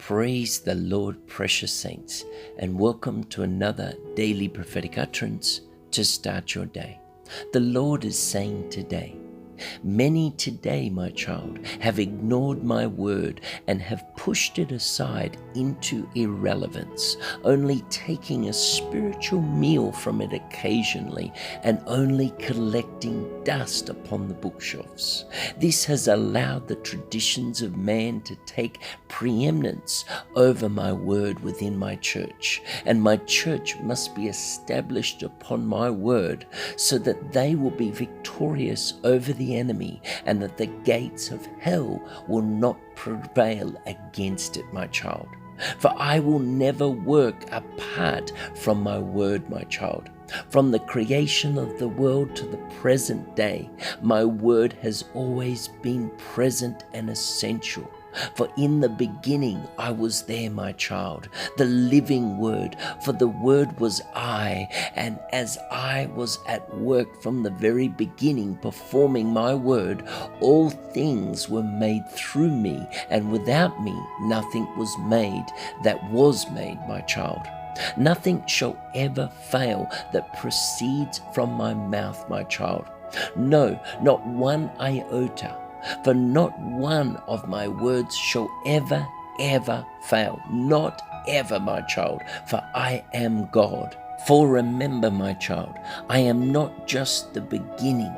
Praise the Lord, precious saints, and welcome to another daily prophetic utterance to start your day. The Lord is saying today, many today, my child, have ignored my word and have pushed it aside into irrelevance, only taking a spiritual meal from it occasionally and only collecting dust upon the bookshelves. This has allowed the traditions of man to take preeminence over my word within my church, and my church must be established upon my word so that they will be victorious over the enemy, and that the gates of hell will not prevail against it, my child. For I will never work apart from my word, my child. From the creation of the world to the present day, my word has always been present and essential. For in the beginning I was there, my child, the living word, for the word was I, and as I was at work from the very beginning performing my word, all things were made through me, and without me nothing was made that was made, my child. Nothing shall ever fail that proceeds from my mouth, my child. No, not one iota. For not one of my words shall ever fail. Not ever, my child, for I am God. For remember, my child, I am not just the beginning,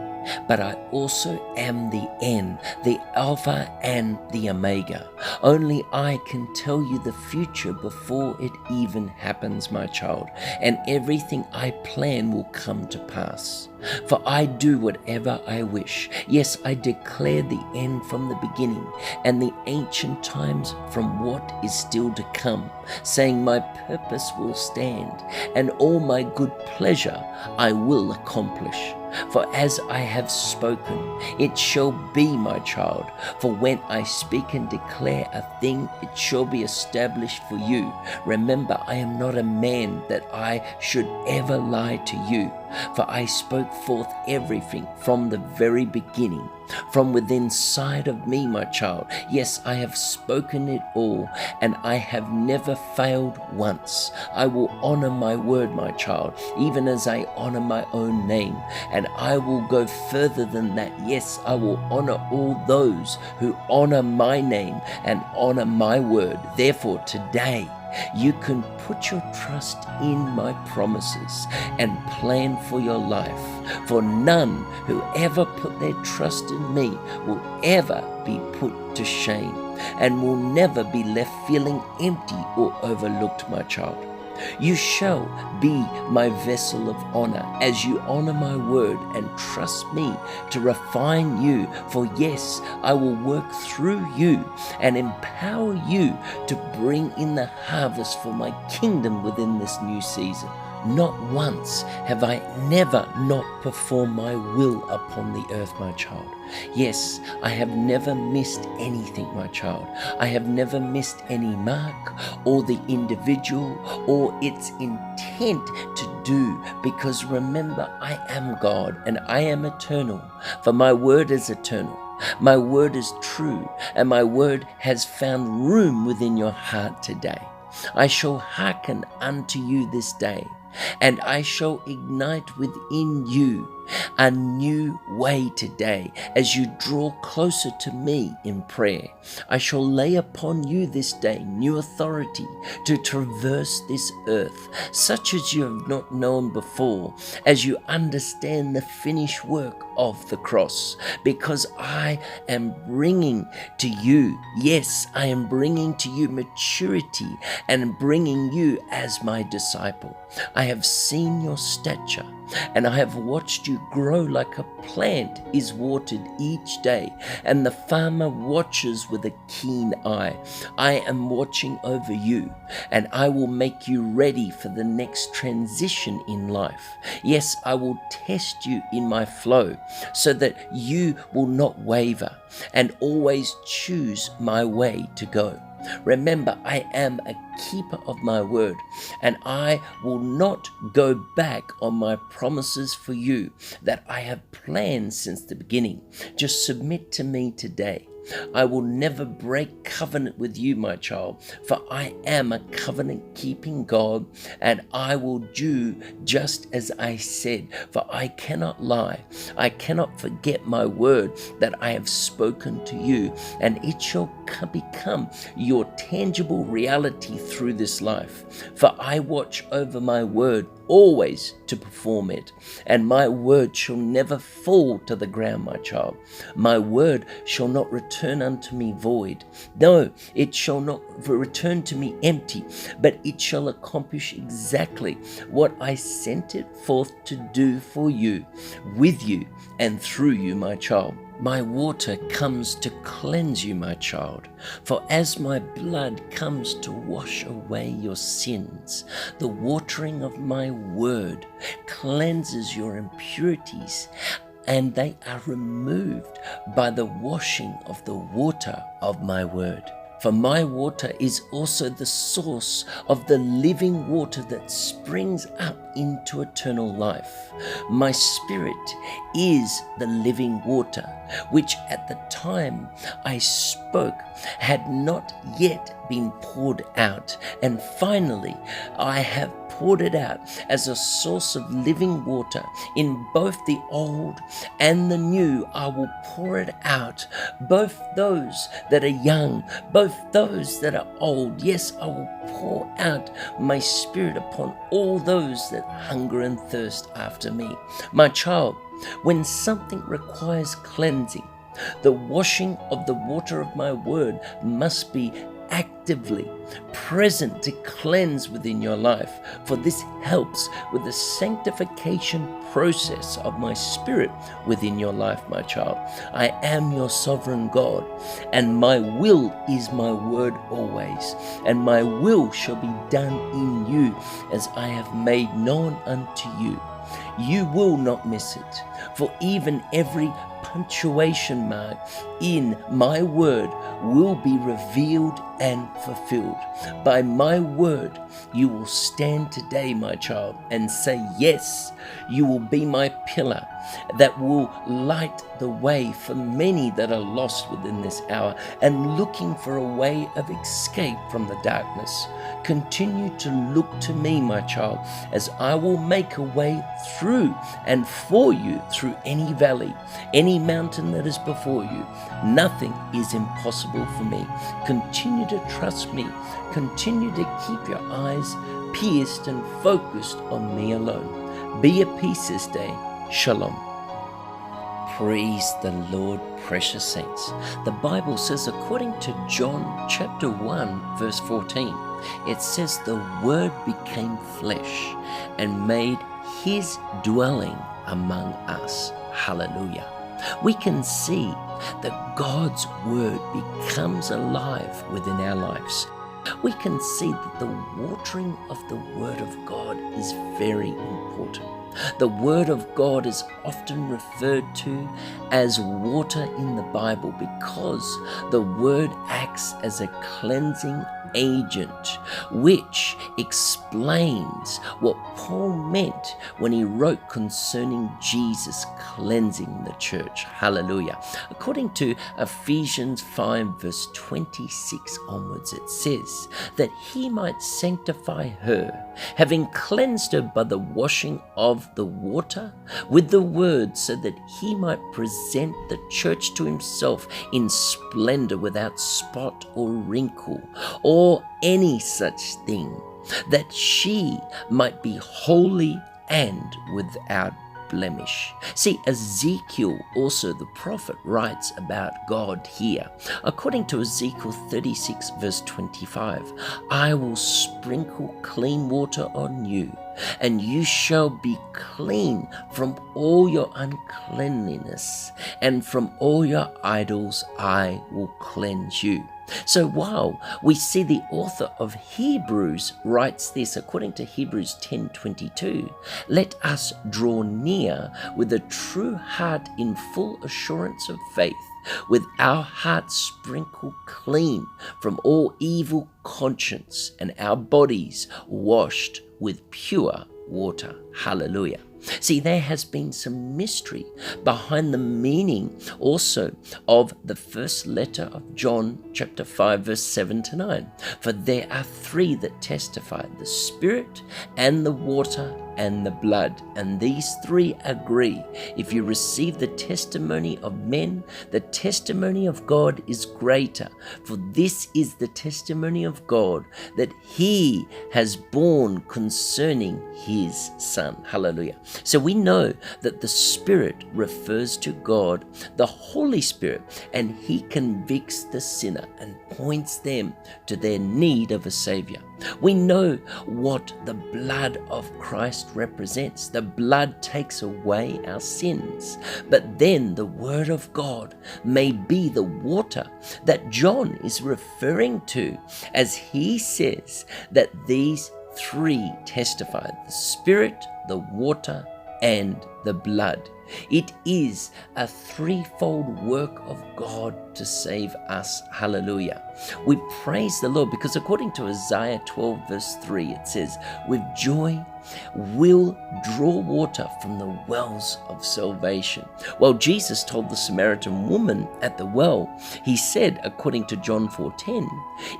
but I also am the end, the Alpha and the Omega. Only I can tell you the future before it even happens, my child, and everything I plan will come to pass. For I do whatever I wish. Yes, I declare the end from the beginning, and the ancient times from what is still to come, saying my purpose will stand, and all my good pleasure I will accomplish. For as I have spoken, it shall be, my child. For when I speak and declare a thing, it shall be established for you. Remember, I am not a man that I should ever lie to you. For I spoke forth everything from the very beginning, from within inside of me, my child. Yes, I have spoken it all, and I have never failed once. I will honor my word, my child, even as I honor my own name. And I will go further than that. Yes, I will honor all those who honor my name and honor my word. Therefore, today, you can put your trust in my promises and plan for your life. For none who ever put their trust in me will ever be put to shame, and will never be left feeling empty or overlooked, my child. You shall be my vessel of honor as you honor my word and trust me to refine you. For yes, I will work through you and empower you to bring in the harvest for my kingdom within this new season. Not once have I never not performed my will upon the earth, my child. Yes, I have never missed anything, my child. I have never missed any mark or the individual or its intent to do, because remember, I am God and I am eternal, for my word is eternal. My word is true, and my word has found room within your heart today. I shall hearken unto you this day, and I shall ignite within you a new way today as you draw closer to me in prayer. I shall lay upon you this day new authority to traverse this earth, such as you have not known before, as you understand the finished work of the cross, because I am bringing to you, yes, I am bringing to you maturity and bringing you as my disciple. I have seen your stature, and I have watched you grow like a plant is watered each day, and the farmer watches with a keen eye. I am watching over you, and I will make you ready for the next transition in life. Yes, I will test you in my flow so that you will not waver and always choose my way to go. Remember, I am a keeper of my word, and I will not go back on my promises for you that I have planned since the beginning. Just submit to me today. I will never break covenant with you, my child, for I am a covenant-keeping God, and I will do just as I said, for I cannot lie. I cannot forget my word that I have spoken to you, and it shall become your tangible reality through this life. For I watch over my word always to perform it, and my word shall never fall to the ground, my child. My word shall not return unto me void. No, it shall not return to me empty, but it shall accomplish exactly what I sent it forth to do for you, with you, and through you, my child. My water comes to cleanse you, my child, for as my blood comes to wash away your sins, the watering of my word cleanses your impurities, and they are removed by the washing of the water of my word. For my water is also the source of the living water that springs up into eternal life. My spirit is the living water, which at the time I spoke had not yet been poured out, and finally I have poured it out as a source of living water. In both the old and the new, I will pour it out, both those that are young, both those that are old. Yes, I will pour out my spirit upon all those that hunger and thirst after me. My child, when something requires cleansing, the washing of the water of my word must be actively present to cleanse within your life, for this helps with the sanctification process of my spirit within your life, my child. I am your sovereign God, and my will is my word always, and my will shall be done in you as I have made known unto you. You will not miss it, for even every punctuation mark in my word will be revealed and fulfilled. By my word, you will stand today, my child, and say, yes, you will be my pillar that will light the way for many that are lost within this hour and looking for a way of escape from the darkness. Continue to look to me, my child, as I will make a way through and for you through any valley, any mountain that is before you. Nothing is impossible for me. Continue to trust me. Continue to keep your eyes pierced and focused on me alone. Be at peace this day. Shalom. Praise the Lord, precious saints. The Bible says, according to John chapter 1, verse 14, it says, the Word became flesh and made his dwelling among us. Hallelujah. We can see that God's Word becomes alive within our lives. We can see that the watering of the Word of God is very important. The Word of God is often referred to as water in the Bible because the Word acts as a cleansing agent, which explains what Paul meant when he wrote concerning Jesus cleansing the church. Hallelujah. According to Ephesians 5 verse 26 onwards, it says that he might sanctify her, having cleansed her by the washing of the water with the word, so that he might present the church to himself in splendor, without spot or wrinkle or any such thing, that she might be holy and without blemish. See, Ezekiel also the prophet writes about God here. According to Ezekiel 36 verse 25, I will sprinkle clean water on you, and you shall be clean from all your uncleanliness, and from all your idols I will cleanse you. So while we see the author of Hebrews writes this, according to Hebrews 10:22, let us draw near with a true heart in full assurance of faith, with our hearts sprinkled clean from all evil conscience, and our bodies washed with pure water. Hallelujah. See, there has been some mystery behind the meaning also of the first letter of John chapter 5 verse 7 to 9. For there are three that testify, the Spirit and the water and the blood, and these three agree. If you receive the testimony of men, the testimony of God is greater. For this is the testimony of God, that he has borne concerning his Son. Hallelujah. So we know that the Spirit refers to God, the Holy Spirit, and he convicts the sinner and points them to their need of a Savior. We know what the blood of Christ represents. The blood takes away our sins. But then the Word of God may be the water that John is referring to, as he says that these three testify, the Spirit, the water, and the blood. It is a threefold work of God to save us. Hallelujah. We praise the Lord because according to Isaiah 12 verse 3, it says, with joy will draw water from the wells of salvation. Well, Jesus told the Samaritan woman at the well, he said, according to John 4:10,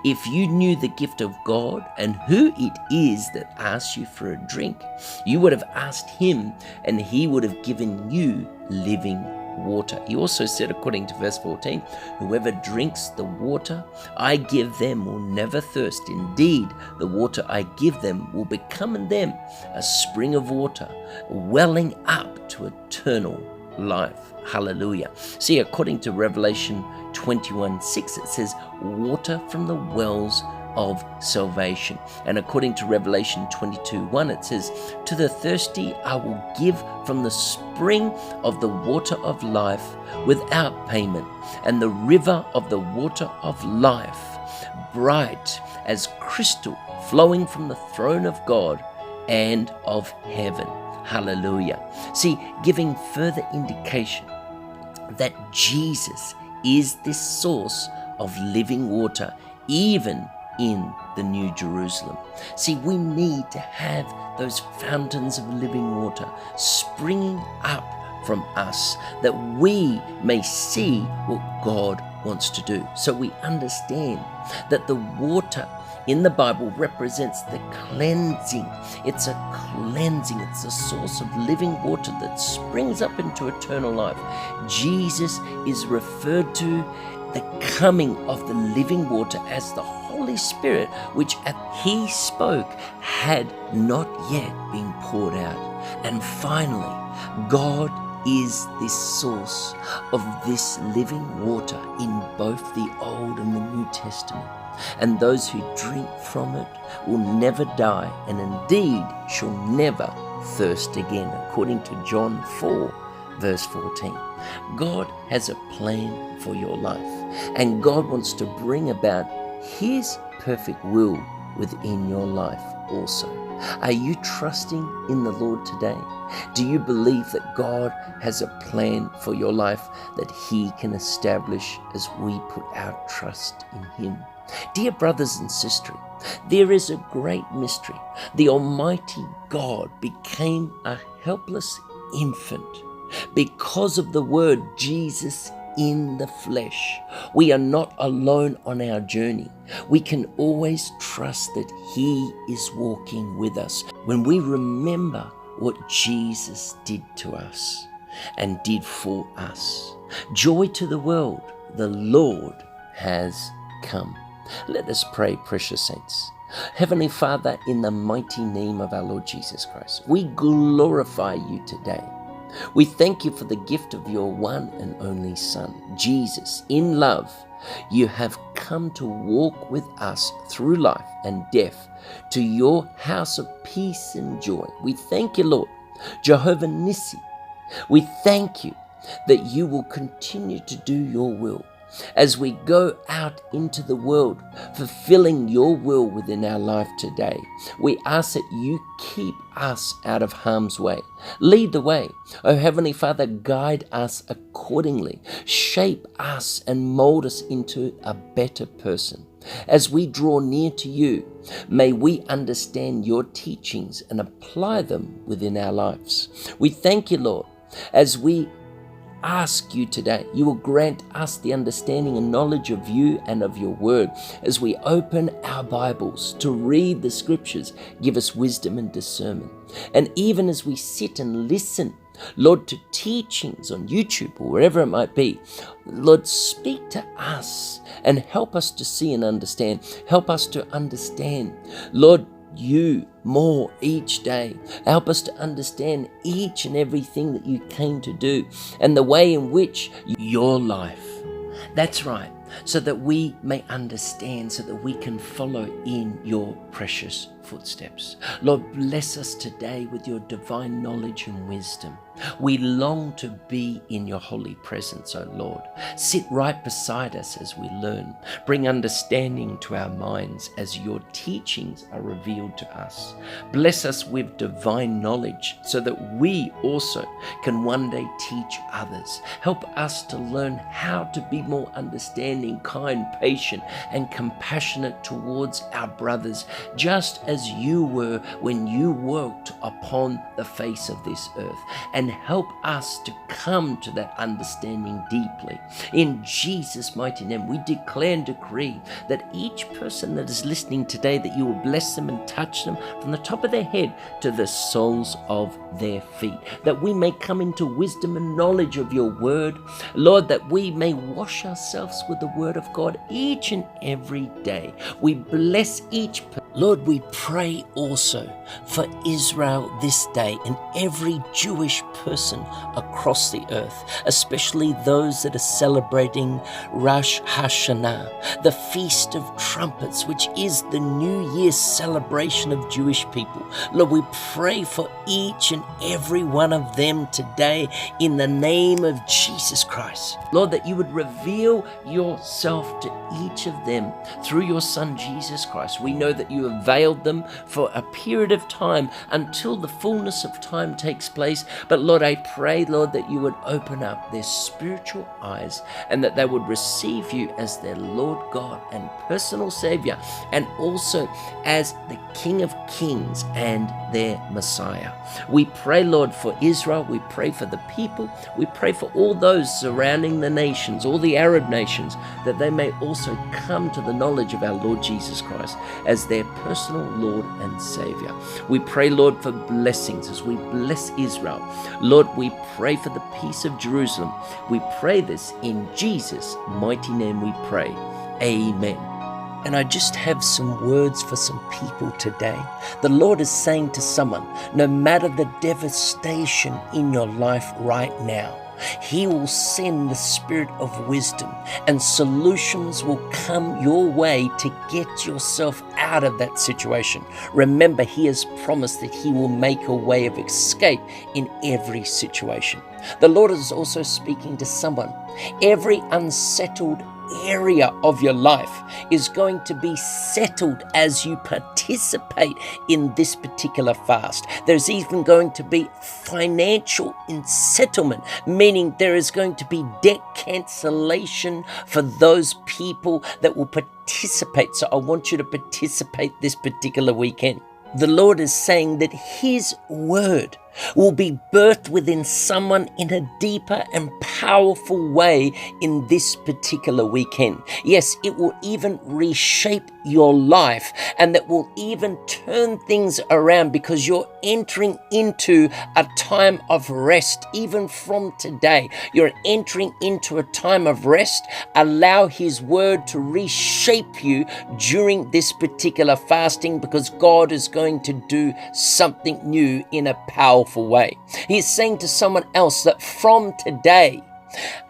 if you knew the gift of God and who it is that asks you for a drink, you would have asked him and he would have given you living water. He also said, according to verse 14, whoever drinks the water I give them will never thirst. Indeed, the water I give them will become in them a spring of water, welling up to eternal life. Hallelujah. See, according to Revelation 21:6, it says, water from the wells of salvation. And according to Revelation 22:1, it says, to the thirsty I will give from the spring of the water of life without payment, and the river of the water of life, bright as crystal, flowing from the throne of God and of heaven. Hallelujah. See, giving further indication that Jesus is this source of living water, even in the New Jerusalem. See, we need to have those fountains of living water springing up from us, that we may see what God wants to do. So we understand that the water in the Bible represents the cleansing. It's a cleansing. It's a source of living water that springs up into eternal life. Jesus is referred to the coming of the living water as the Holy Spirit, which he spoke had not yet been poured out. And finally, God is this source of this living water in both the Old and the New Testament. And those who drink from it will never die, and indeed shall never thirst again, according to John 4 verse 14. God has a plan for your life, and God wants to bring about his perfect will within your life also. Are you trusting in the Lord today? Do you believe that God has a plan for your life that he can establish as we put our trust in him? Dear brothers and sisters, there is a great mystery. The Almighty God became a helpless infant because of the Word Jesus in the flesh. We are not alone on our journey. We can always trust that he is walking with us when we remember what Jesus did to us and did for us. Joy to the world, the Lord has come. Let us pray, precious saints. Heavenly Father, in the mighty name of our Lord Jesus Christ, we glorify you today. We thank you for the gift of your one and only Son, Jesus. In love, you have come to walk with us through life and death to your house of peace and joy. We thank you, Lord, Jehovah Nissi. We thank you that you will continue to do your will as we go out into the world, fulfilling your will within our life today. We ask that you keep us out of harm's way. Lead the way. Oh, Heavenly Father, guide us accordingly. Shape us and mold us into a better person. As we draw near to you, may we understand your teachings and apply them within our lives. We thank you, Lord, as we ask you today, you will grant us the understanding and knowledge of you and of your word. As we open our Bibles to read the scriptures, give us wisdom and discernment. And even as we sit and listen, Lord, to teachings on YouTube or wherever it might be, Lord, speak to us and help us to see and understand. Help us to understand, Lord, you more each day. Help us to understand each and everything that you came to do and the way in which your life. That's right. So that we may understand, so that we can follow in your precious footsteps. Lord, bless us today with your divine knowledge and wisdom. We long to be in your holy presence, O Lord. Sit right beside us as we learn. Bring understanding to our minds as your teachings are revealed to us. Bless us with divine knowledge so that we also can one day teach others. Help us to learn how to be more understanding, kind, patient, and compassionate towards our brothers, just as you were when you walked upon the face of this earth. And help us to come to that understanding deeply. In Jesus' mighty name, we declare and decree that each person that is listening today, that you will bless them and touch them from the top of their head to the soles of their feet, that we may come into wisdom and knowledge of your word, Lord, that we may wash ourselves with the word of God each and every day. We bless each person. Lord, we pray also for Israel this day and every Jewish person across the earth, especially those that are celebrating Rosh Hashanah, the Feast of Trumpets, which is the New Year celebration of Jewish people. Lord, we pray for each and every one of them today in the name of Jesus Christ. Lord, that you would reveal yourself to each of them through your Son, Jesus Christ. We know that you have veiled them for a period of time until the fullness of time takes place. But Lord, I pray, Lord, that you would open up their spiritual eyes and that they would receive you as their Lord God and personal Savior, and also as the King of Kings and their Messiah. We pray, Lord, for Israel. We pray for the people. We pray for all those surrounding the nations, all the Arab nations, that they may also come to the knowledge of our Lord Jesus Christ as their personal Lord and Savior. We pray, Lord, for blessings as we bless Israel. Lord, we pray for the peace of Jerusalem. We pray this in Jesus' mighty name we pray. Amen. And I just have some words for some people today. The Lord is saying to someone, no matter the devastation in your life right now, He will send the spirit of wisdom and solutions will come your way to get yourself out of that situation. Remember, He has promised that He will make a way of escape in every situation. The Lord is also speaking to someone. Every unsettled area of your life is going to be settled as you participate in this particular fast. There's even going to be financial settlement, meaning there is going to be debt cancellation for those people that will participate. So I want you to participate this particular weekend. The Lord is saying that His word will be birthed within someone in a deeper and powerful way in this particular weekend. Yes, it will even reshape your life, and that will even turn things around, because you're entering into a time of rest. Even from today, you're entering into a time of rest. Allow His word to reshape you during this particular fasting, because God is going to do something new in a powerful way. He's saying to someone else that from today,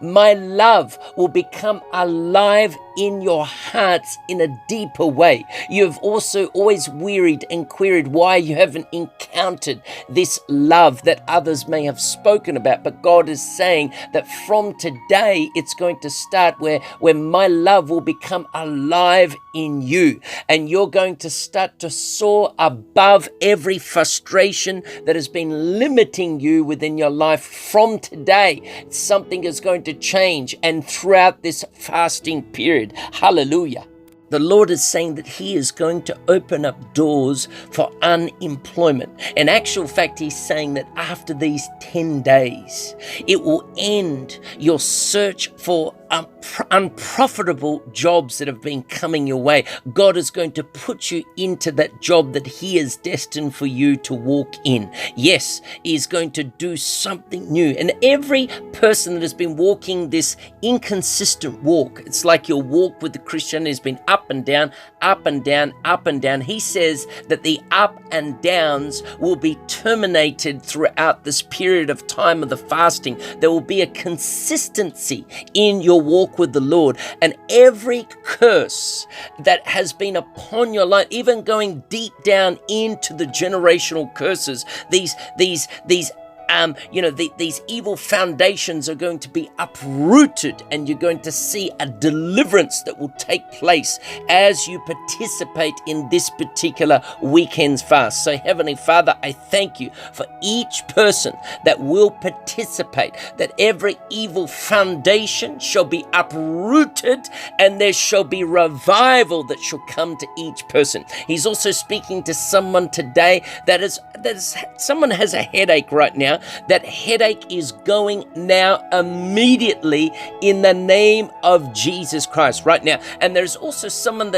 my love will become alive in your hearts in a deeper way. You have also always wearied and queried why you haven't encountered this love that others may have spoken about. But God is saying that from today, it's going to start where my love will become alive in you. And you're going to start to soar above every frustration that has been limiting you within your life. From today, something is going to change. And throughout this fasting period, hallelujah, The Lord is saying that He is going to open up doors for unemployment. In actual fact, He's saying that after these 10 days, it will end your search for unprofitable jobs that have been coming your way. God is going to put you into that job that He is destined for you to walk in. Yes, He is going to do something new. And every person that has been walking this inconsistent walk, it's like your walk with the Christian has been up and down, up and down, up and down. He says that the up and downs will be terminated throughout this period of time of the fasting. There will be a consistency in your walk with the Lord, and every curse that has been upon your life, even going deep down into the generational curses, these these evil foundations are going to be uprooted, and you're going to see a deliverance that will take place as you participate in this particular weekend's fast. So Heavenly Father, I thank you for each person that will participate, that every evil foundation shall be uprooted and there shall be revival that shall come to each person. He's also speaking to someone today that is someone has a headache right now. That headache is going now immediately in the name of Jesus Christ right now. And there's also someone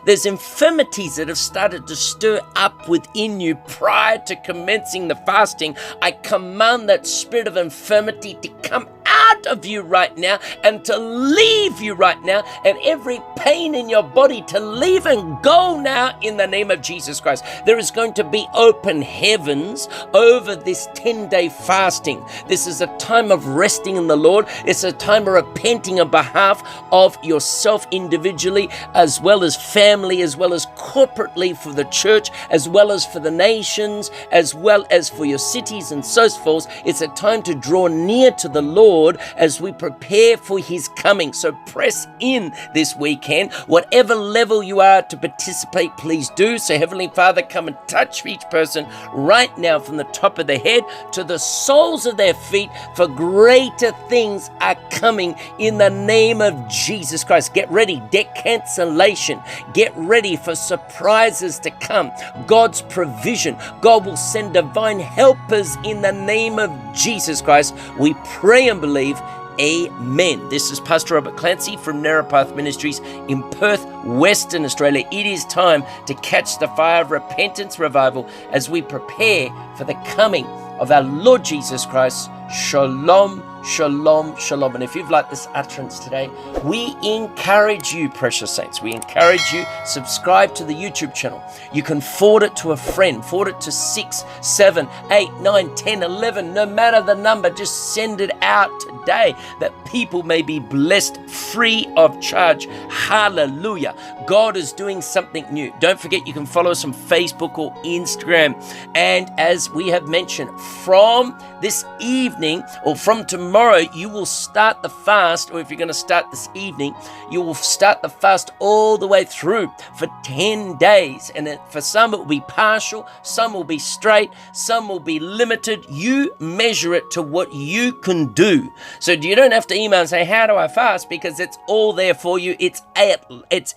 there's infirmities that have started to stir up within you prior to commencing the fasting. I command that spirit of infirmity to come out of you right now and to leave you right now, and every pain in your body to leave and go now in the name of Jesus Christ. There is going to be open heavens over this 10-day fasting. This is a time of resting in the Lord. It's a time of repenting on behalf of yourself individually, as well as family, as well as corporately for the church, as well as for the nations, as well as for your cities and so forth. It's a time to draw near to the Lord as we prepare for His coming. So press in this weekend. Whatever level you are to participate, please do. So Heavenly Father, come and touch each person right now from the top of their head to the soles of their feet, for greater things are coming in the name of Jesus Christ. Get ready, debt cancellation. Get ready for surprises to come. God's provision. God will send divine helpers in the name of Jesus Christ. We pray and believe. Amen. This is Pastor Robert Clancy from Narrowpath Ministries in Perth, Western Australia. It is time to catch the fire of repentance revival as we prepare for the coming of our Lord Jesus Christ. Shalom, shalom, shalom. And if you've liked this utterance today, we encourage you, precious saints, we encourage you, subscribe to the YouTube channel. You can forward it to a friend, forward it to 6, 7, 8, 9, 10, 11, no matter the number, just send it out today that people may be blessed free of charge. Hallelujah. God is doing something new. Don't forget, you can follow us on Facebook or Instagram. And as we have mentioned, from this evening or from tomorrow, you will start the fast, or if you're going to start this evening, you will start the fast all the way through for 10 days. And for some, it will be partial, some will be straight, some will be limited. You measure it to what you can do. So you don't have to email and say, how do I fast? Because it's all there for you. It's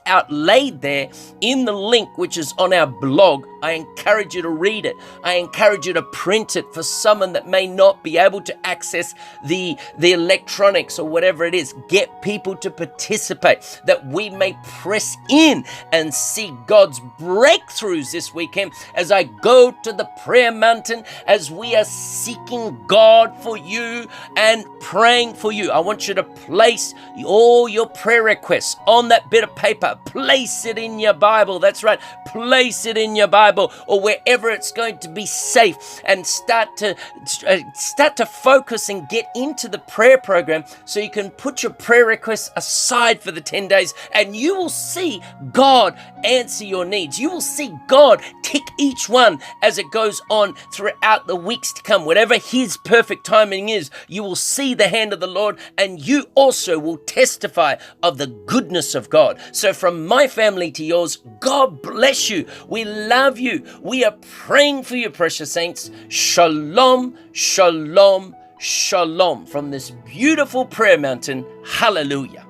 outlaid there in the link, which is on our blog. I encourage you to read it. I encourage you to print it for someone that may not be able to access the electronics or whatever it is. Get people to participate, that we may press in and see God's breakthroughs this weekend as I go to the prayer mountain, as we are seeking God for you and praying for you. I want you to place all your prayer requests on that bit of paper. Place it in your Bible. That's right. Place it in your Bible or wherever it's going to be safe, and start to focus and get into the prayer program so you can put your prayer requests aside for the 10 days, and you will see God answer your needs. You will see God tick each one as it goes on throughout the weeks to come. Whatever His perfect timing is, you will see the hand of the Lord, and you also will testify of the goodness of God. So from my family to yours, God bless you. We love you. We are praying for you, precious saints. Shalom, shalom, shalom from this beautiful prayer mountain. Hallelujah.